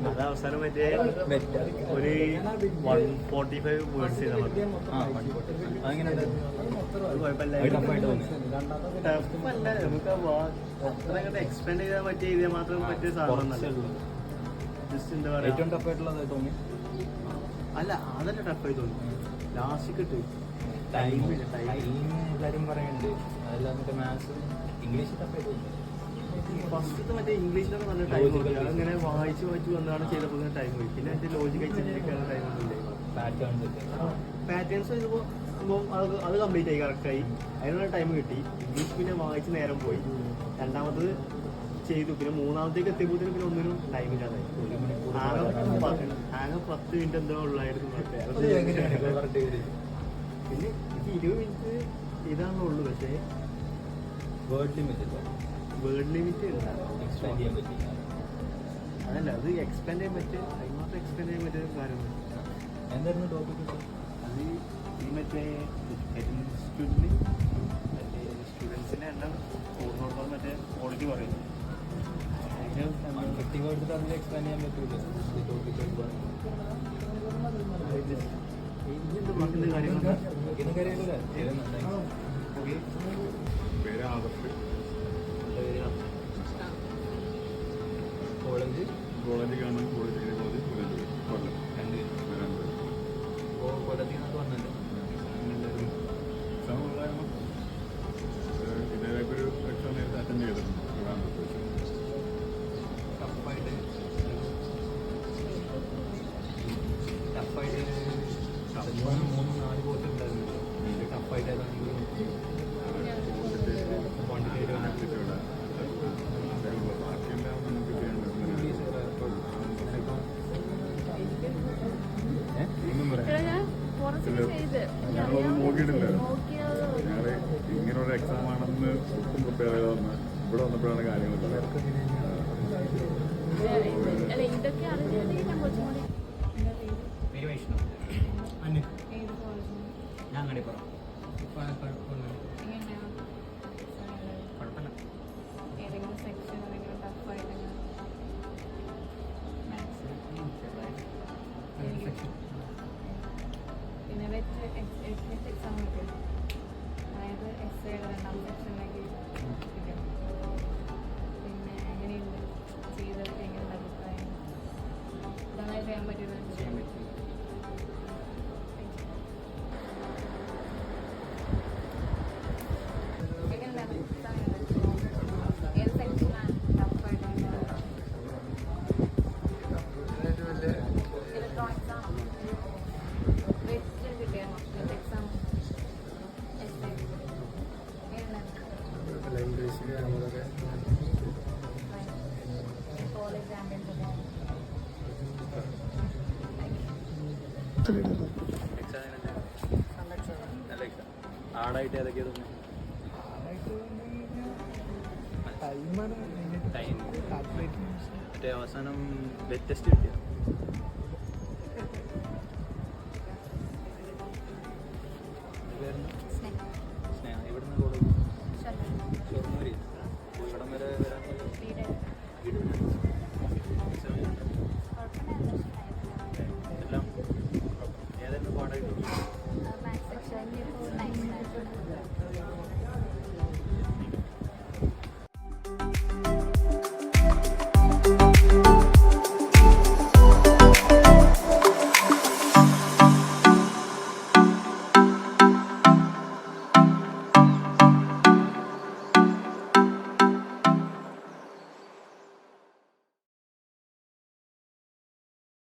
അത് അവസാനം മറ്റേ ഒരു 145 വേർഡ്സ് ചെയ്താൽ മതി. ടഫല്ല, നമുക്ക് അത്ര അങ്ങോട്ട് എക്സ്പെൻഡ് ചെയ്താൽ പറ്റിയ ചെയ്താൽ മാത്രം പറ്റിയ സാധനമൊന്നല്ല. ജസ്റ്റ് എന്താ പറയുക, അല്ല അതല്ല ടഫായി തോന്നി. ലാസ്റ്റ് കിട്ടും എല്ലാവരും പറയുന്നുണ്ട്. അതല്ലാതെ മാത്സും ഇംഗ്ലീഷ് ടഫായി തോന്നി. ഫസ്റ്റത്തെ മറ്റേ ഇംഗ്ലീഷിലൊക്കെ നല്ല ടൈം കൊടുക്കും. അതിങ്ങനെ വായിച്ച് വന്നാണ് ചെയ്തപ്പോൾ ടൈം പോയി. പിന്നെ അതിന്റെ ലോജിക് അയച്ചിരിക്കാനുള്ള ടൈം ഒന്നുമില്ല. പാറ്റേൺസ് ചെയ്തപ്പോൾ അത് കംപ്ലീറ്റ് ആയി, കറക്റ്റായി. അതിനുള്ള ടൈം കിട്ടി. ഇംഗ്ലീഷ് പിന്നെ വായിച്ച് നേരം പോയി. രണ്ടാമത്തത് ചെയ്തു. പിന്നെ മൂന്നാമത്തേക്ക് എത്തിയപ്പോഴത്തേനും പിന്നെ ഒന്നിനും ടൈം ഇല്ലാതായി. ആകെ 10 മിനിറ്റ് എന്തോ ഉള്ളായിരുന്നു. പിന്നെ 20 മിനിറ്റ് ഇതാണല്ലോ ഉള്ളു. പക്ഷേ വേർഡ് ലിമിറ്റ് അതല്ല, അത് എക്സ്പെൻഡ് ചെയ്യാൻ പറ്റും. അതിനകത്ത് എക്സ്പെൻഡ് ചെയ്യാൻ പറ്റിയ കാര്യമാണ്. എന്തായിരുന്നു ടോപ്പിക്? അത് ഈ മറ്റേ സ്റ്റുഡൻസിനെ എല്ലാം കൂടുന്നോടത്തോളം മറ്റേ ക്വാളിറ്റി പറയുന്നു. മാർക്കറ്റിംഗ് എടുത്തിട്ട് അതിൽ എക്സ്പാൻഡ് ചെയ്യാൻ പറ്റൂല. കോളേജ് ഗവൺമെന്റ് കോളേജ് കൊല്ലം. കൊല്ലത്തിൽ നിന്നൊക്കെ വന്നല്ലോ. ഇതേപോലെ ഒരു എക്സാം നേരത്തെ അറ്റൻഡ് ചെയ്തിട്ടുണ്ട്. ടഫായിട്ട് മൂന്ന് 4 കോഴ്സ് ഉണ്ടായിരുന്നല്ലോ. ടഫായിട്ട് ഞങ്ങളൊന്നും നോക്കിയിട്ടില്ല. ഞങ്ങള് ഇങ്ങനൊരു എക്സാം ആണെന്ന് ഒട്ടും പ്രിപ്പയർ ചെയ്ത് വന്ന് ഇവിടെ വന്നപ്പോഴാണ് കാര്യങ്ങൾ. ഞാൻ കണ്ടിപ്പോ പിന്നെ വെച്ച് എക്സാം കിട്ടും. അതായത് എസ് രണ്ടാം സെക്ഷനിലേക്ക് കിട്ടും. പിന്നെ എങ്ങനെയുണ്ട് ചെയ്തൊക്കെ എങ്ങനെയുള്ള അഭിപ്രായം? നന്നായി ചെയ്യാൻ പറ്റുന്നത് എങ്ങനെയുണ്ടായിരുന്നു എക്സാം? ഏത് സെക്ഷനാണ് ടഫായിട്ട്? ഇലക്ട്രോണിക്സ് ആണോ? ആടായിട്ട് ഏതൊക്കെയാ തോന്നുന്നു? മറ്റേ അവസാനം വ്യത്യസ്ത കിട്ടിയ സ്നേഹ. ഇവിടുന്ന് കോളേജ് ഷൊർണൂര്. ഇവിടം വരെ വരാൻ എല്ലാം ഏതായിരുന്നു പാടായിട്ട്?